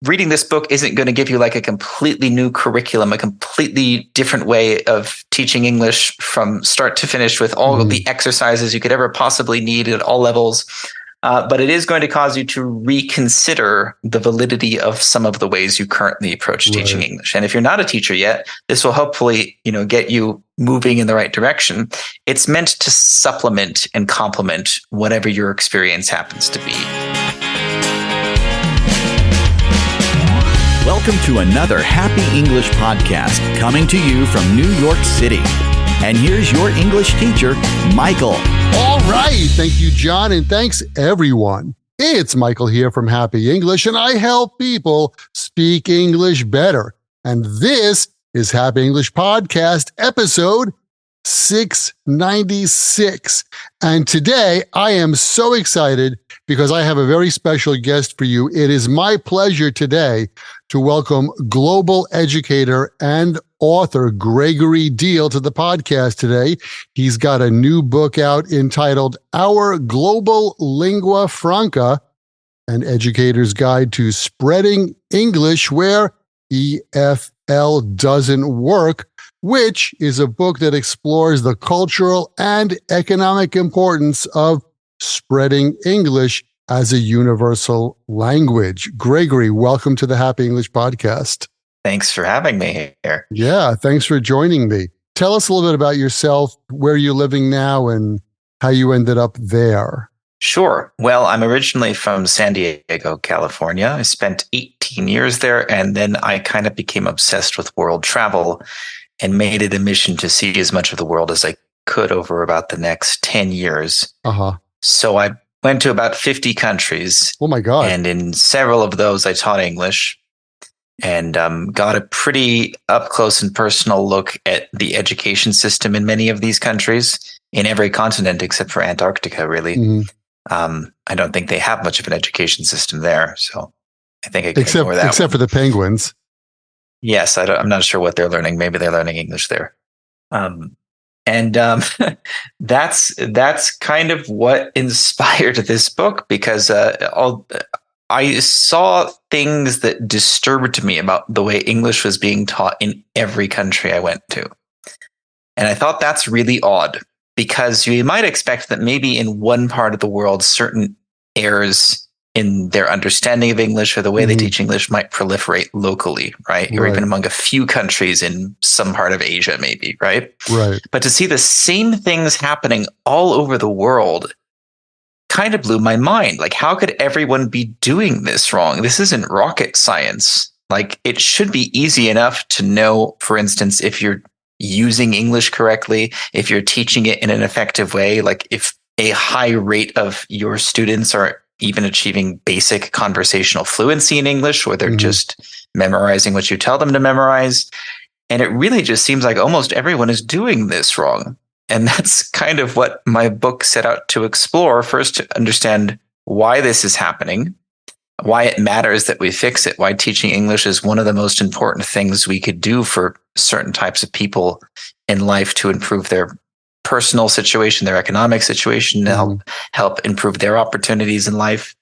reading this book isn't going to give you like a completely new curriculum, a completely different way of teaching English from start to finish with all of the exercises you could ever possibly need at all levels. But it is going to cause you to reconsider the validity of some of the ways you currently approach teaching English. And if you're not a teacher yet, this will hopefully, get you moving in the right direction. It's meant to supplement and complement whatever your experience happens to be. Welcome to another Happy English podcast coming to you from New York City. And here's your English teacher, Michael. All right. Thank you, John. And thanks, everyone. It's Michael here from Happy English, and I help people speak English better. And this is Happy English Podcast, episode 696. And today I am so excited because I have a very special guest for you. It is my pleasure today to welcome global educator and author Gregory Diehl to the podcast today. He's got a new book out entitled Our Global Lingua Franca, an educator's guide to spreading English where EFL doesn't work, which is a book that explores the cultural and economic importance of spreading English as a universal language. Gregory, welcome to the Happy English Podcast. Thanks for having me here. Yeah, thanks for joining me. Tell us a little bit about yourself, where you're living now, and how you ended up there. Sure. Well, I'm originally from San Diego, California. I spent 18 years there, and then I kind of became obsessed with world travel and made it a mission to see as much of the world as I could over about the next 10 years. So I went to about 50 countries. Oh my God. And in several of those, I taught English and got a pretty up close and personal look at the education system in many of these countries, in every continent except for Antarctica, really. I don't think they have much of an education system there. So I think I can ignore that except for the penguins. Yes, I'm not sure what they're learning. Maybe they're learning English there. That's kind of what inspired this book, because I saw things that disturbed me about the way English was being taught in every country I went to. And I thought that's really odd, because you might expect that maybe in one part of the world, certain errors in their understanding of English or the way they teach English might proliferate locally, right? Or even among a few countries in some part of Asia, maybe, right? But to see the same things happening all over the world kind of blew my mind. Like, how could everyone be doing this wrong? This isn't rocket science. Like, it should be easy enough to know, for instance, if you're using English correctly, if you're teaching it in an effective way, like if a high rate of your students are even achieving basic conversational fluency in English, or they're just memorizing what you tell them to memorize. And it really just seems like almost everyone is doing this wrong. And that's kind of what my book set out to explore. First, to understand why this is happening, why it matters that we fix it, why teaching English is one of the most important things we could do for certain types of people in life to improve their personal situation, their economic situation, help improve their opportunities in life.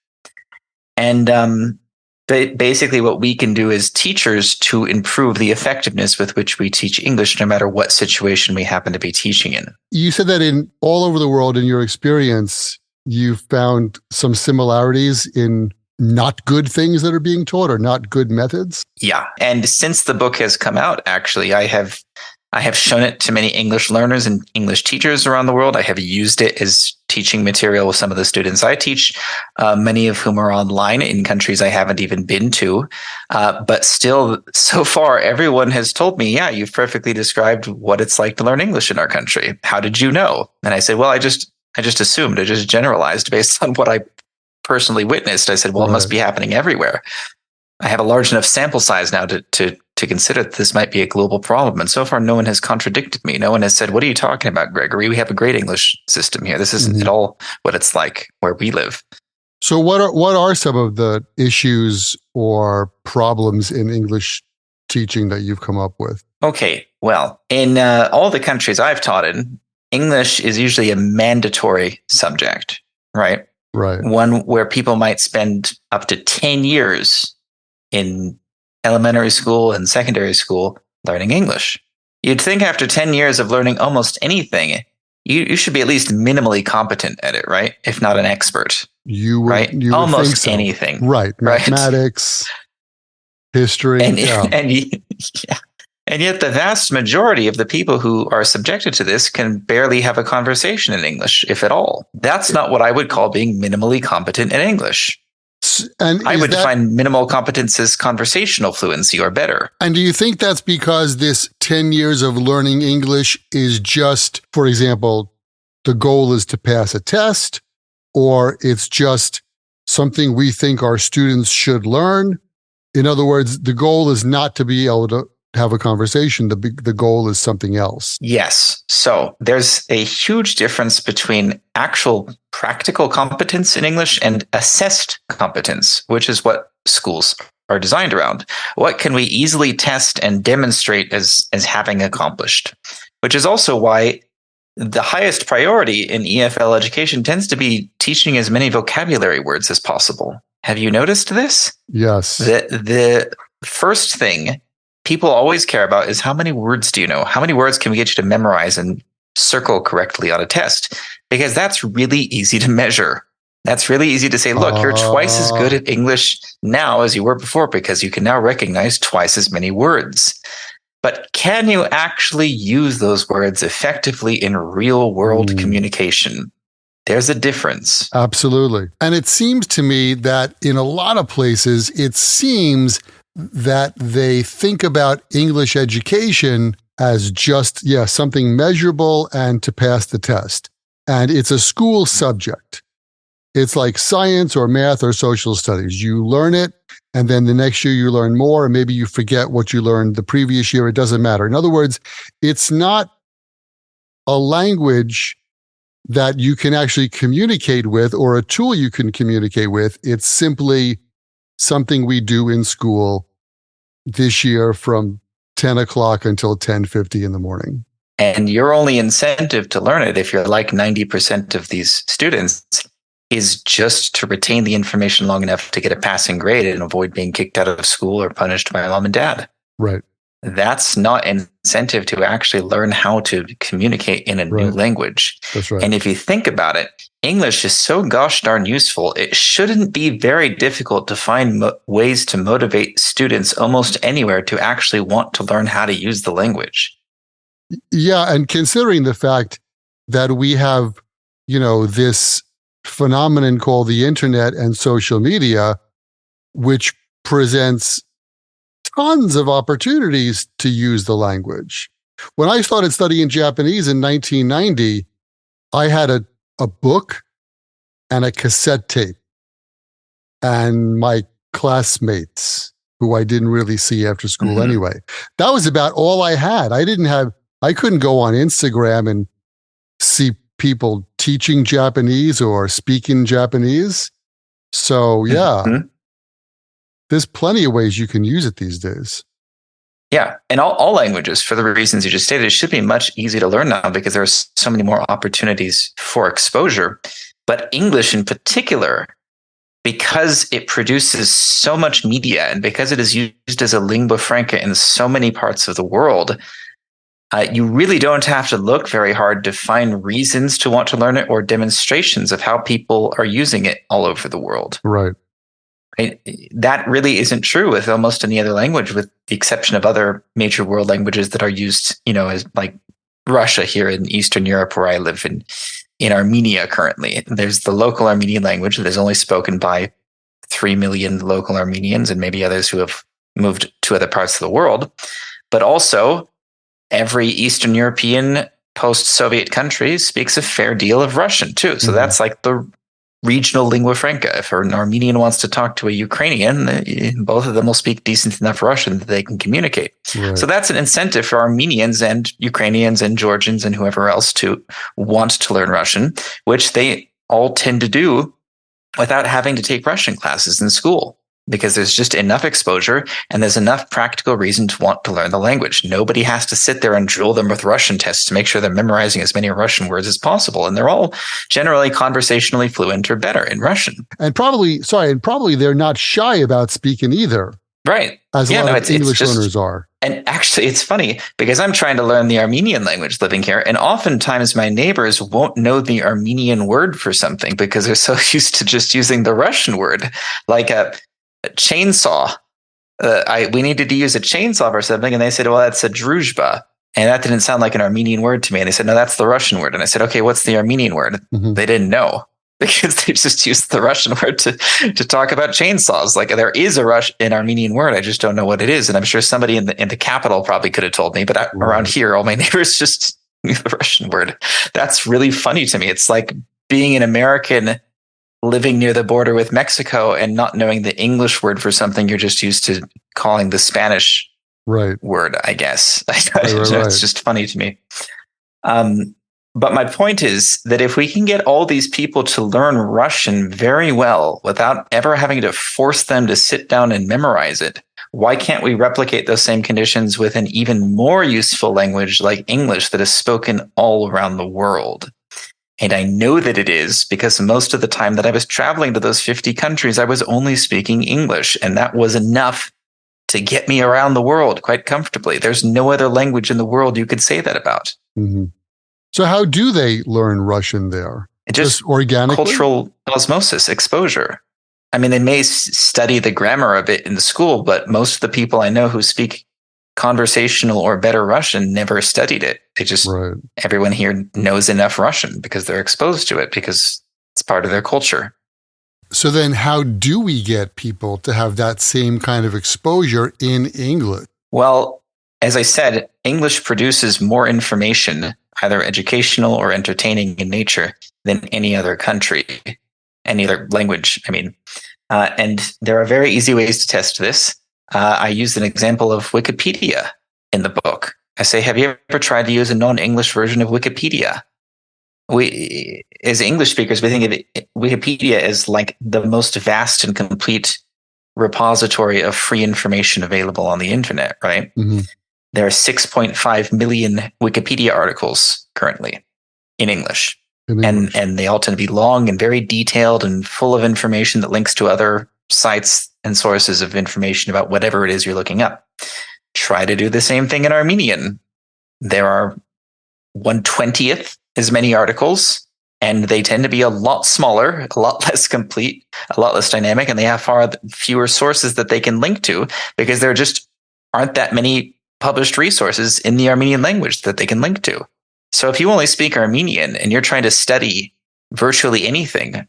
And basically what we can do as teachers to improve the effectiveness with which we teach English, no matter what situation we happen to be teaching in. You said that in all over the world, in your experience, you found some similarities in not good things that are being taught, or not good methods? Yeah. And since the book has come out, actually, I have shown it to many English learners and English teachers around the world. I have used it as teaching material with some of the students I teach, many of whom are online in countries I haven't even been to. But still, so far, everyone has told me, yeah, you've perfectly described what it's like to learn English in our country. How did you know? And I said, well, I just assumed, I just generalized based on what I personally witnessed. I said, well, it must be happening everywhere. I have a large enough sample size now to consider that this might be a global problem. And so far, no one has contradicted me. No one has said, what are you talking about, Gregory? We have a great English system here. This isn't at all what it's like where we live. So what are some of the issues or problems in English teaching that you've come up with? Okay, well, in all the countries I've taught in, English is usually a mandatory subject, right? Right. One where people might spend up to 10 years in elementary school and secondary school learning English. You'd think after 10 years of learning almost anything, you should be at least minimally competent at it, right? If not an expert. You would, right? you would almost think so. anything. Right. Mathematics, history. And yet the vast majority of the people who are subjected to this can barely have a conversation in English, if at all. That's not what I would call being minimally competent in English. And I would define minimal competence as conversational fluency or better. And do you think that's because this 10 years of learning English is just, for example, the goal is to pass a test, or it's just something we think our students should learn? In other words, the goal is not to be able to have a conversation. The goal is something else. Yes. So there's a huge difference between actual practical competence in English and assessed competence, which is what schools are designed around. What can we easily test and demonstrate as having accomplished? Which is also why the highest priority in EFL education tends to be teaching as many vocabulary words as possible. Have you noticed this? Yes. The first thing people always care about is how many words do you know? How many words can we get you to memorize and circle correctly on a test? Because that's really easy to measure. That's really easy to say, look, you're twice as good at English now as you were before because you can now recognize twice as many words. But can you actually use those words effectively in real world communication? There's a difference. Absolutely. And it seems to me that in a lot of places, it seems that they think about English education as just, something measurable and to pass the test. And it's a school subject. It's like science or math or social studies. You learn it, and then the next year you learn more, and maybe you forget what you learned the previous year. It doesn't matter. In other words, it's not a language that you can actually communicate with or a tool you can communicate with. It's simply something we do in school this year from 10 o'clock until 10:50 in the morning. And your only incentive to learn it, if you're like 90% of these students, is just to retain the information long enough to get a passing grade and avoid being kicked out of school or punished by mom and dad. Right. That's not an incentive to actually learn how to communicate in a new language. That's right. And if you think about it, English is so gosh darn useful. It shouldn't be very difficult to find ways to motivate students almost anywhere to actually want to learn how to use the language. Yeah. And considering the fact that we have, this phenomenon called the internet and social media, which presents tons of opportunities to use the language. When I started studying Japanese in 1990, I had a book and a cassette tape. And my classmates, who I didn't really see after school anyway, that was about all I had. I couldn't go on Instagram and see people teaching Japanese or speaking Japanese. So there's plenty of ways you can use it these days. Yeah. And all languages, for the reasons you just stated, should be much easier to learn now because there are so many more opportunities for exposure. But English in particular, because it produces so much media and because it is used as a lingua franca in so many parts of the world, you really don't have to look very hard to find reasons to want to learn it or demonstrations of how people are using it all over the world. Right. That really isn't true with almost any other language, with the exception of other major world languages that are used, as like Russia here in Eastern Europe, where I live in Armenia currently. There's the local Armenian language that is only spoken by 3 million local Armenians and maybe others who have moved to other parts of the world. But also, every Eastern European post-Soviet country speaks a fair deal of Russian too. So that's like the regional lingua franca. If an Armenian wants to talk to a Ukrainian, both of them will speak decent enough Russian that they can communicate. Right. So that's an incentive for Armenians and Ukrainians and Georgians and whoever else to want to learn Russian, which they all tend to do without having to take Russian classes in school, because there's just enough exposure and there's enough practical reason to want to learn the language. Nobody has to sit there and drill them with Russian tests to make sure they're memorizing as many Russian words as possible. And they're all generally conversationally fluent or better in Russian. And probably they're not shy about speaking either. Right. as a Yeah, lot no, of English learners are. And actually, it's funny because I'm trying to learn the Armenian language living here. And oftentimes my neighbors won't know the Armenian word for something because they're so used to just using the Russian word, like a chainsaw. We needed to use a chainsaw for something. And they said, well, that's a druzhba. And that didn't sound like an Armenian word to me. And they said, no, that's the Russian word. And I said, okay, what's the Armenian word? Mm-hmm. They didn't know because they just used the Russian word to talk about chainsaws. Like there is an Armenian word. I just don't know what it is. And I'm sure somebody in the capital probably could have told me, but around here, all my neighbors just knew the Russian word. That's really funny to me. It's like being an American living near the border with Mexico and not knowing the English word for something you're just used to calling the Spanish word, I guess. It's just funny to me. But my point is that if we can get all these people to learn Russian very well without ever having to force them to sit down and memorize it, why can't we replicate those same conditions with an even more useful language like English that is spoken all around the world? And I know that it is because most of the time that I was traveling to those 50 countries, I was only speaking English, and that was enough to get me around the world quite comfortably. There's no other language in the world you could say that about. Mm-hmm. So how do they learn Russian there? Just organically? Cultural osmosis, exposure. I mean, they may study the grammar of it in the school, but most of the people I know who speak conversational or better Russian never studied it. They just, everyone here knows enough Russian because they're exposed to it because it's part of their culture. So then how do we get people to have that same kind of exposure in English? Well, as I said, English produces more information, either educational or entertaining in nature, than any other country, any other language, I mean. And there are very easy ways to test this. I used an example of Wikipedia in the book. I say, have you ever tried to use a non-English version of Wikipedia? We, as English speakers, we think of Wikipedia as like the most vast and complete repository of free information available on the internet, right? Mm-hmm. There are 6.5 million Wikipedia articles currently in English. And they all tend to be long and very detailed and full of information that links to other sites and sources of information about whatever it is you're looking up. Try to do the same thing in Armenian. There are 1/20th as many articles, and they tend to be a lot smaller, a lot less complete, a lot less dynamic, and they have far fewer sources that they can link to because there just aren't that many published resources in the Armenian language that they can link to. So if you only speak Armenian and you're trying to study virtually anything,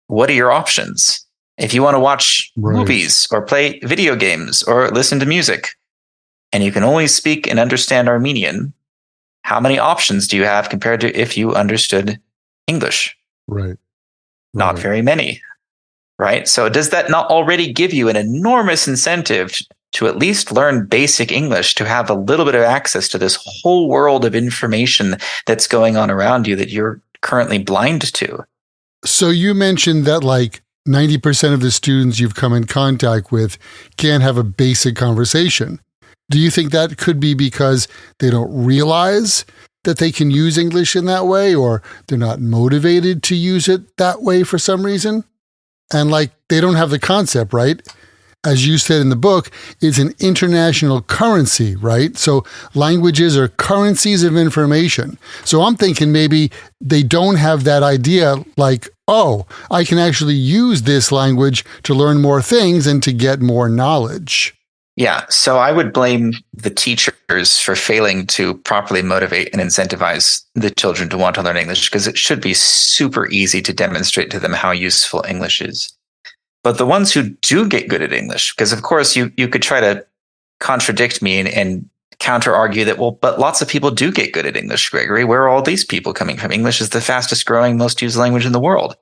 what are your options? If you want to watch movies or play video games or listen to music, and you can only speak and understand Armenian, how many options do you have compared to if you understood English? Not very many, right? So does that not already give you an enormous incentive to at least learn basic English, to have a little bit of access to this whole world of information that's going on around you that you're currently blind to? So you mentioned that like 90% of the students you've come in contact with can't have a basic conversation. Do you think that could be because they don't realize that they can use English in that way, or they're not motivated to use it that way for some reason? And like they don't have the concept, right? As you said in the book, it's an international currency, right? So languages are currencies of information. So I'm thinking maybe they don't have that idea like, oh, I can actually use this language to learn more things and to get more knowledge. Yeah, so I would blame the teachers for failing to properly motivate and incentivize the children to want to learn English, because it should be super easy to demonstrate to them how useful English is. But the ones who do get good at English, because of course you could try to contradict me and counter argue that, well, but lots of people do get good at English, Gregory. Where are all these people coming from? English is the fastest growing, most used language in the world.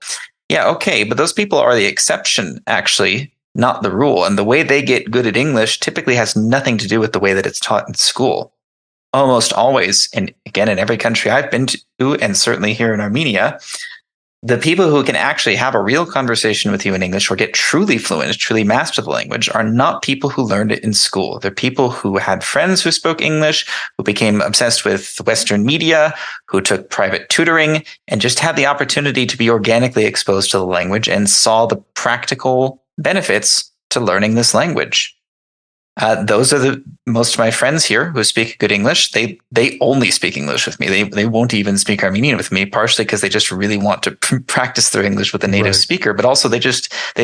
Yeah, okay, but those people are the exception, actually, not the rule. And the way they get good at English typically has nothing to do with the way that it's taught in school. Almost always, and again, in every country I've been to, and certainly here in Armenia, the people who can actually have a real conversation with you in English or get truly fluent, truly master the language, are not people who learned it in school. They're people who had friends who spoke English, who became obsessed with Western media, who took private tutoring, and just had the opportunity to be organically exposed to the language and saw the practical benefits to learning this language. Those are most of my friends here who speak good English. They only speak English with me. They won't even speak Armenian with me, partially because they just really want to practice their English with a native speaker, but also they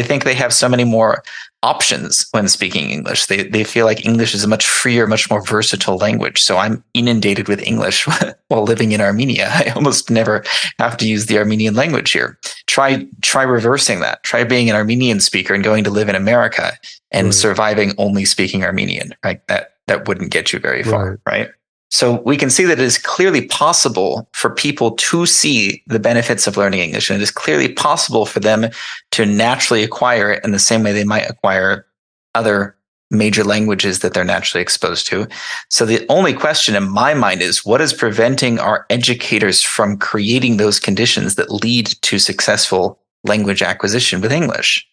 think they have so many more options when speaking English. They feel like English is a much freer, much more versatile language. So I'm inundated with English while living in Armenia. I almost never have to use the Armenian language here. Try reversing that. Try being an Armenian speaker and going to live in America and surviving only speaking Armenian, right? That wouldn't get you very far, right? So we can see that it is clearly possible for people to see the benefits of learning English, and it is clearly possible for them to naturally acquire it in the same way they might acquire other major languages that they're naturally exposed to. So the only question in my mind is, what is preventing our educators from creating those conditions that lead to successful language acquisition with English?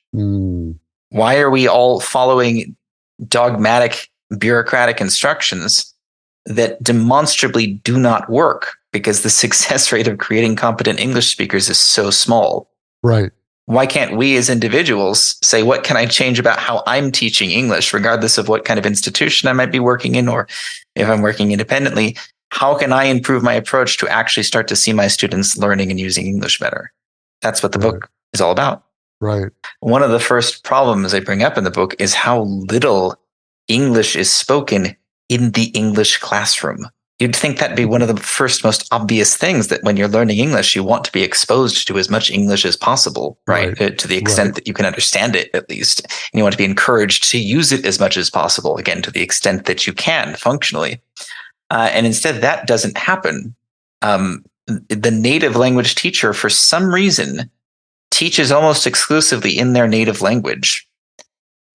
Why are we all following dogmatic, bureaucratic instructions that demonstrably do not work because the success rate of creating competent English speakers is so small? Right. Why can't we as individuals say, what can I change about how I'm teaching English, regardless of what kind of institution I might be working in, or if I'm working independently? How can I improve my approach to actually start to see my students learning and using English better? That's what the book is all about. Right. One of the first problems I bring up in the book is how little English is spoken in the English classroom. You'd think that'd be one of the first most obvious things, that when you're learning English, you want to be exposed to as much English as possible, right? To the extent that you can understand it, at least. And you want to be encouraged to use it as much as possible, again, to the extent that you can functionally. And instead, that doesn't happen. The native language teacher, for some reason, teaches almost exclusively in their native language.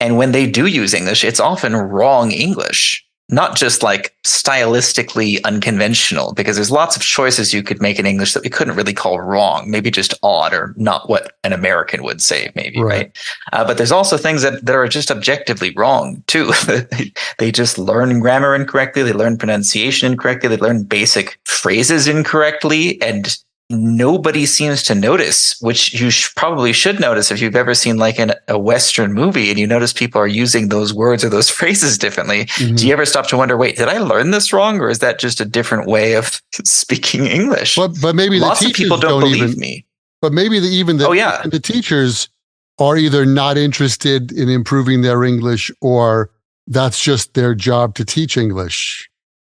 And when they do use English, it's often wrong English, not just like stylistically unconventional, because there's lots of choices you could make in English that we couldn't really call wrong, maybe just odd or not what an American would say, maybe, right? But there's also things that are just objectively wrong too. They just learn grammar incorrectly, they learn pronunciation incorrectly, they learn basic phrases incorrectly, and nobody seems to notice, which you probably should notice if you've ever seen like a Western movie and you notice people are using those words or those phrases differently. Do you ever stop to wonder, wait, did I learn this wrong? Or is that just a different way of speaking English? But maybe lots of people don't believe me. But maybe the teachers are either not interested in improving their English, or that's just their job to teach English.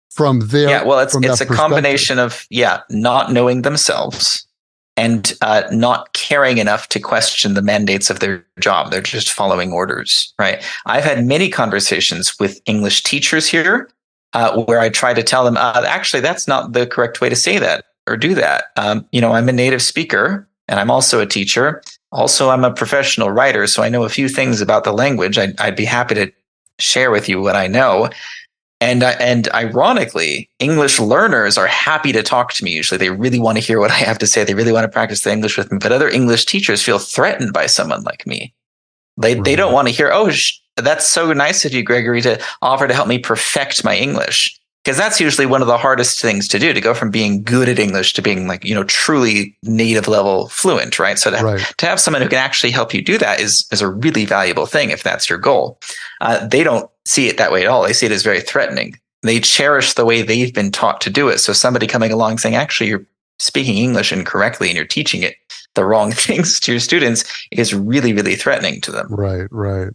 From there, it's a combination of not knowing themselves and not caring enough to question the mandates of their job. They're just following orders, right? I've had many conversations with English teachers here where I try to tell them, actually, that's not the correct way to say that or do that. I'm a native speaker and I'm also a teacher. Also, I'm a professional writer, so I know a few things about the language. I'd be happy to share with you what I know. And ironically, English learners are happy to talk to me. Usually they really want to hear what I have to say. They really want to practice the English with me. But other English teachers feel threatened by someone like me. They don't want to hear, that's so nice of you, Gregory, to offer to help me perfect my English. Because that's usually one of the hardest things to do, to go from being good at English to being truly native level fluent, right? So to have someone who can actually help you do that is a really valuable thing if that's your goal. They don't see it that way at all. They see it as very threatening. They cherish the way they've been taught to do it. So somebody coming along saying, actually, you're speaking English incorrectly and you're teaching it the wrong things to your students is really, really threatening to them. Right.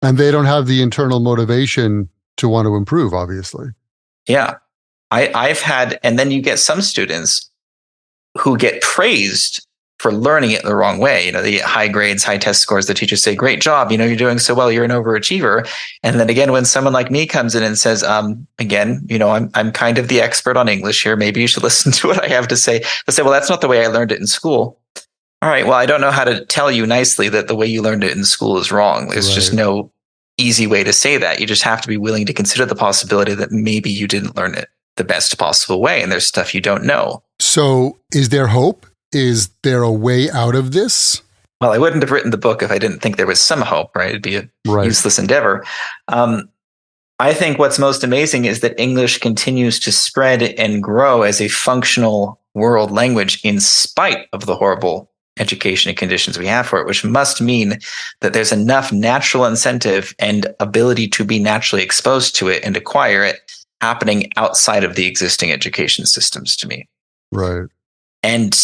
And they don't have the internal motivation to want to improve, obviously. Yeah. I've had, and then you get some students who get praised for learning it the wrong way. They get high grades, high test scores. The teachers say, great job. You're doing so well. You're an overachiever. And then again, when someone like me comes in and says, I'm kind of the expert on English here. Maybe you should listen to what I have to say. They'll say, well, that's not the way I learned it in school. All right. Well, I don't know how to tell you nicely that the way you learned it in school is wrong. There's just no easy way to say that. You just have to be willing to consider the possibility that maybe you didn't learn it the best possible way. And there's stuff you don't know. So is there hope? Is there a way out of this? Well, I wouldn't have written the book if I didn't think there was some hope, right? It'd be a useless endeavor. I think what's most amazing is that English continues to spread and grow as a functional world language in spite of the horrible education and conditions we have for it, which must mean that there's enough natural incentive and ability to be naturally exposed to it and acquire it happening outside of the existing education systems to me. Right. And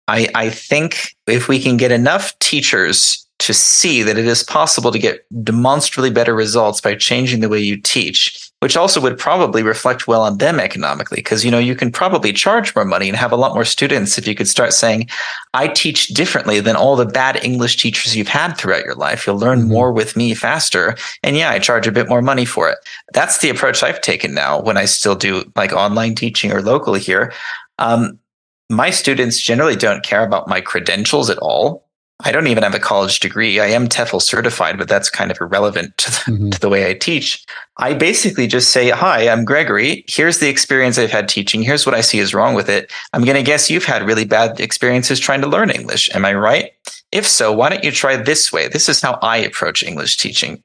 I think if we can get enough teachers to see that it is possible to get demonstrably better results by changing the way you teach, which also would probably reflect well on them economically, because, you can probably charge more money and have a lot more students if you could start saying, I teach differently than all the bad English teachers you've had throughout your life. You'll learn more with me faster. And yeah, I charge a bit more money for it. That's the approach I've taken now when I still do like online teaching or locally here. My students generally don't care about my credentials at all. I don't even have a college degree. I am TEFL certified, but that's kind of irrelevant to the way I teach. I basically just say, hi, I'm Gregory. Here's the experience I've had teaching. Here's what I see is wrong with it. I'm going to guess you've had really bad experiences trying to learn English. Am I right? If so, why don't you try this way? This is how I approach English teaching.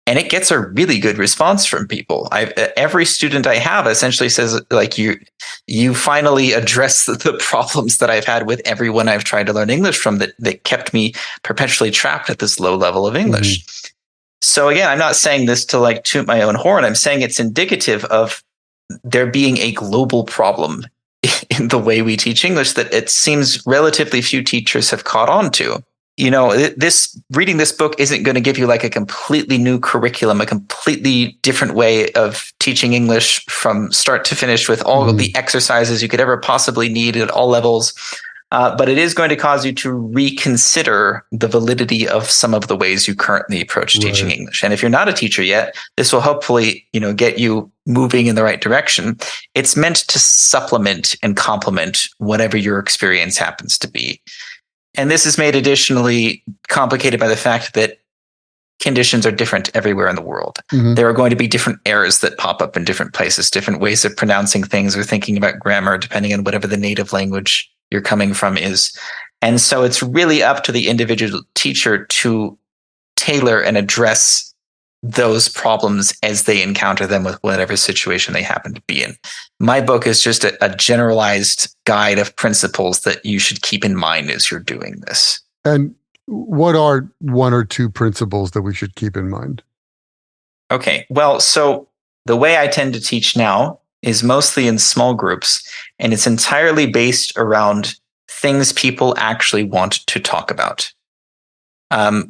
And it gets a really good response from people. Every student I have essentially says, like, you finally address the problems that I've had with everyone I've tried to learn English from that kept me perpetually trapped at this low level of English. So again, I'm not saying this to like toot my own horn. I'm saying it's indicative of there being a global problem in the way we teach English that it seems relatively few teachers have caught on to. Reading this book isn't going to give you like a completely new curriculum, a completely different way of teaching English from start to finish with all of the exercises you could ever possibly need at all levels. But it is going to cause you to reconsider the validity of some of the ways you currently approach teaching English. And if you're not a teacher yet, this will hopefully, get you moving in the right direction. It's meant to supplement and complement whatever your experience happens to be. And this is made additionally complicated by the fact that conditions are different everywhere in the world. There are going to be different errors that pop up in different places, different ways of pronouncing things or thinking about grammar, depending on whatever the native language you're coming from is. And so it's really up to the individual teacher to tailor and address those problems as they encounter them with whatever situation they happen to be in. My book is just a generalized guide of principles that you should keep in mind as you're doing this. And what are one or two principles that we should keep in mind? Okay, well, so the way I tend to teach now is mostly in small groups, and it's entirely based around things people actually want to talk about.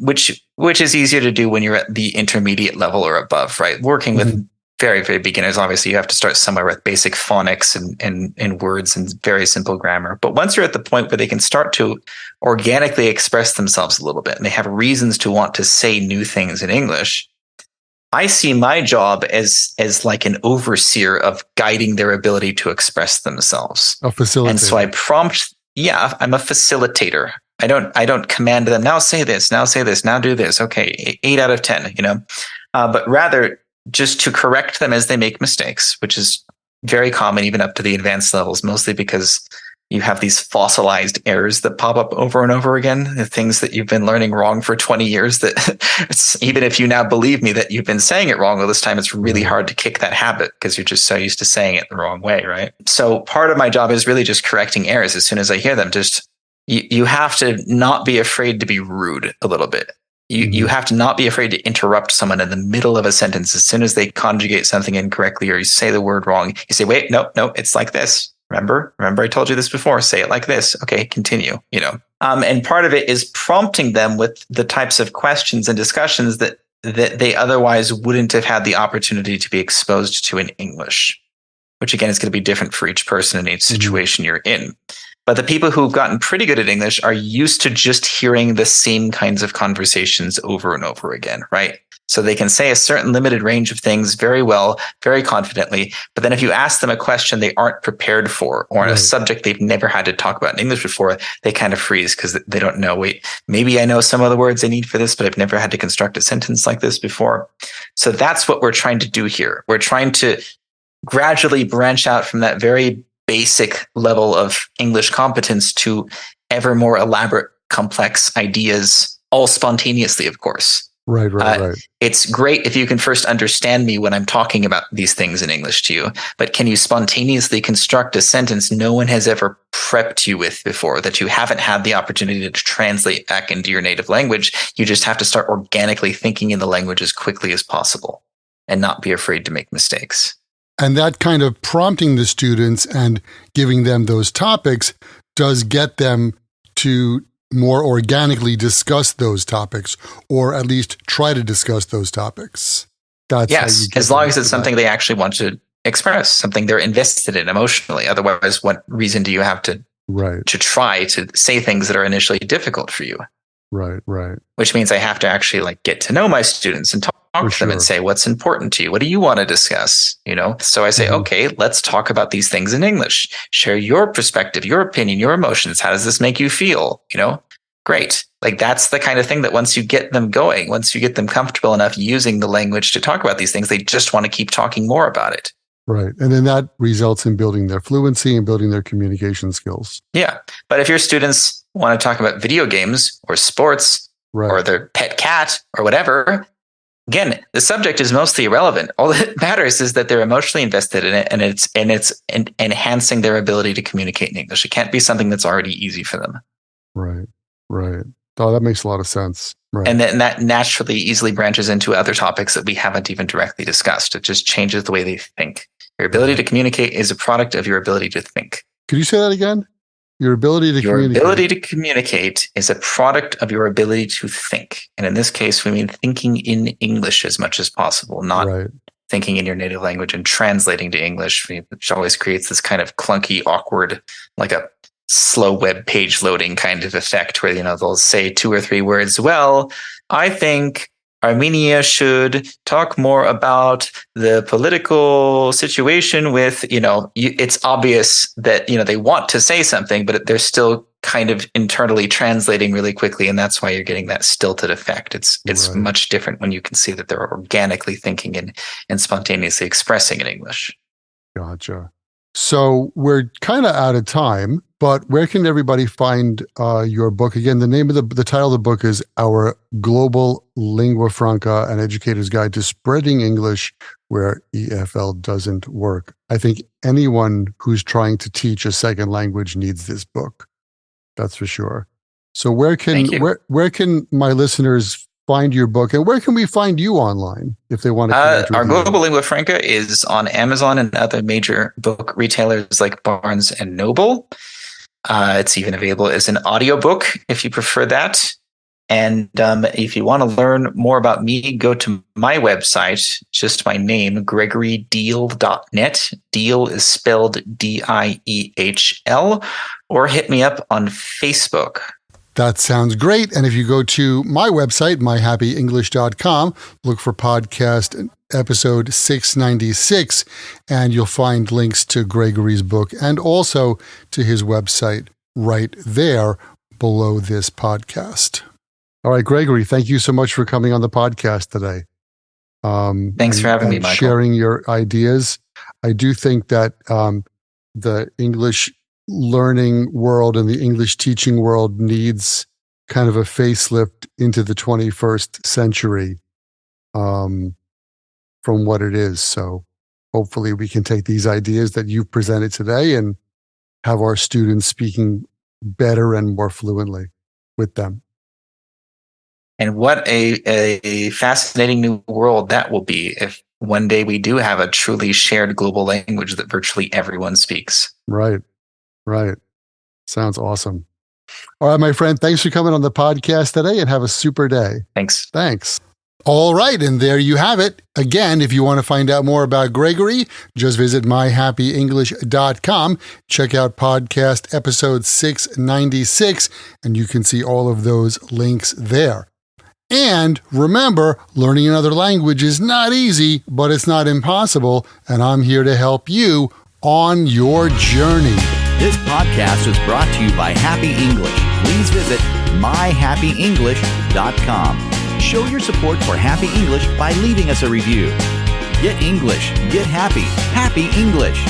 Which is easier to do when you're at the intermediate level or above, right? Working with very, very beginners, obviously you have to start somewhere with basic phonics and words and very simple grammar. But once you're at the point where they can start to organically express themselves a little bit and they have reasons to want to say new things in English, I see my job as like an overseer of guiding their ability to express themselves. A facilitator. And so I'm a facilitator. I don't command them, now say this, now do this. Okay, 8 out of 10, but rather just to correct them as they make mistakes, which is very common even up to the advanced levels, mostly because you have these fossilized errors that pop up over and over again, the things that you've been learning wrong for 20 years that even if you now believe me that you've been saying it wrong all this time, it's really hard to kick that habit because you're just so used to saying it the wrong way, right? So part of my job is really just correcting errors as soon as I hear them. You have to not be afraid to be rude a little bit. You have to not be afraid to interrupt someone in the middle of a sentence as soon as they conjugate something incorrectly or you say the word wrong. You say, wait, no, it's like this. Remember I told you this before. Say it like this. Okay, continue, And part of it is prompting them with the types of questions and discussions that they otherwise wouldn't have had the opportunity to be exposed to in English, which again is going to be different for each person in each situation you're in. But the people who've gotten pretty good at English are used to just hearing the same kinds of conversations over and over again, right? So they can say a certain limited range of things very well, very confidently. But then if you ask them a question they aren't prepared for, or on a subject they've never had to talk about in English before, they kind of freeze because they don't know, wait, maybe I know some of the words I need for this, but I've never had to construct a sentence like this before. So that's what we're trying to do here. We're trying to gradually branch out from that very basic level of English competence to ever more elaborate, complex ideas, all spontaneously, of course. Right. It's great if you can first understand me when I'm talking about these things in English to you, but can you spontaneously construct a sentence no one has ever prepped you with before, that you haven't had the opportunity to translate back into your native language? You just have to start organically thinking in the language as quickly as possible and not be afraid to make mistakes. And that kind of prompting the students and giving them those topics does get them to more organically discuss those topics, or at least try to discuss those topics. That's yes, as long as it's something they actually want to express, something they're invested in emotionally. Otherwise, what reason do you have to try to say things that are initially difficult for you? Right. Which means I have to actually get to know my students and talk to them and say, what's important to you? What do you want to discuss? So I say, okay, let's talk about these things in English. Share your perspective, your opinion, your emotions. How does this make you feel? Great. That's the kind of thing that once you get them going, once you get them comfortable enough using the language to talk about these things, they just want to keep talking more about it. Right. And then that results in building their fluency and building their communication skills. Yeah. But if your students want to talk about video games or sports or their pet cat or whatever, again, the subject is mostly irrelevant. All that matters is that they're emotionally invested in it, and it's enhancing their ability to communicate in English. It can't be something that's already easy for them. Right. Oh, that makes a lot of sense. Right. And that naturally easily branches into other topics that we haven't even directly discussed. It just changes the way they think. Your ability to communicate is a product of your ability to think. Could you say that again? Your ability to communicate. Your ability to communicate is a product of your ability to think. And in this case, we mean thinking in English as much as possible, not thinking in your native language and translating to English, which always creates this kind of clunky, awkward, like a slow web page loading kind of effect where, they'll say 2 or 3 words. Well, I think Armenia should talk more about the political situation with, it's obvious that, they want to say something, but they're still kind of internally translating really quickly. And that's why you're getting that stilted effect. It's much different when you can see that they're organically thinking and spontaneously expressing in English. Gotcha. So we're kind of out of time, but where can everybody find your book? Again, the name of the title of the book is Our Global Lingua Franca, an Educator's Guide to Spreading English Where EFL Doesn't Work. I think anyone who's trying to teach a second language needs this book. That's for sure. So where can my listeners find your book, and where can we find you online if they want to connect with Our you? Global Lingua Franca is on Amazon and other major book retailers like Barnes and Noble. It's even available as an audiobook if you prefer that. And if you want to learn more about me, go to my website, just my name, gregorydiehl.net. Diehl is spelled Diehl, or hit me up on Facebook. That sounds great. And if you go to my website, myhappyenglish.com, look for podcast episode 696, and you'll find links to Gregory's book and also to his website right there below this podcast. All right, Gregory, thank you so much for coming on the podcast today. Thanks for having me, Michael. Sharing your ideas. I do think that the English learning world and the English teaching world needs kind of a facelift into the 21st century from what it is. So hopefully we can take these ideas that you've presented today and have our students speaking better and more fluently with them. And what a fascinating new world that will be if one day we do have a truly shared global language that virtually everyone speaks. Right. Sounds awesome. All right, my friend, thanks for coming on the podcast today, and have a super day. Thanks. All right, and there you have it. Again, if you want to find out more about Gregory, just visit myhappyenglish.com. Check out podcast episode 696, and you can see all of those links there. And remember, learning another language is not easy, but it's not impossible, and I'm here to help you on your journey. This podcast was brought to you by Happy English. Please visit myhappyenglish.com. Show your support for Happy English by leaving us a review. Get English, get happy, Happy English.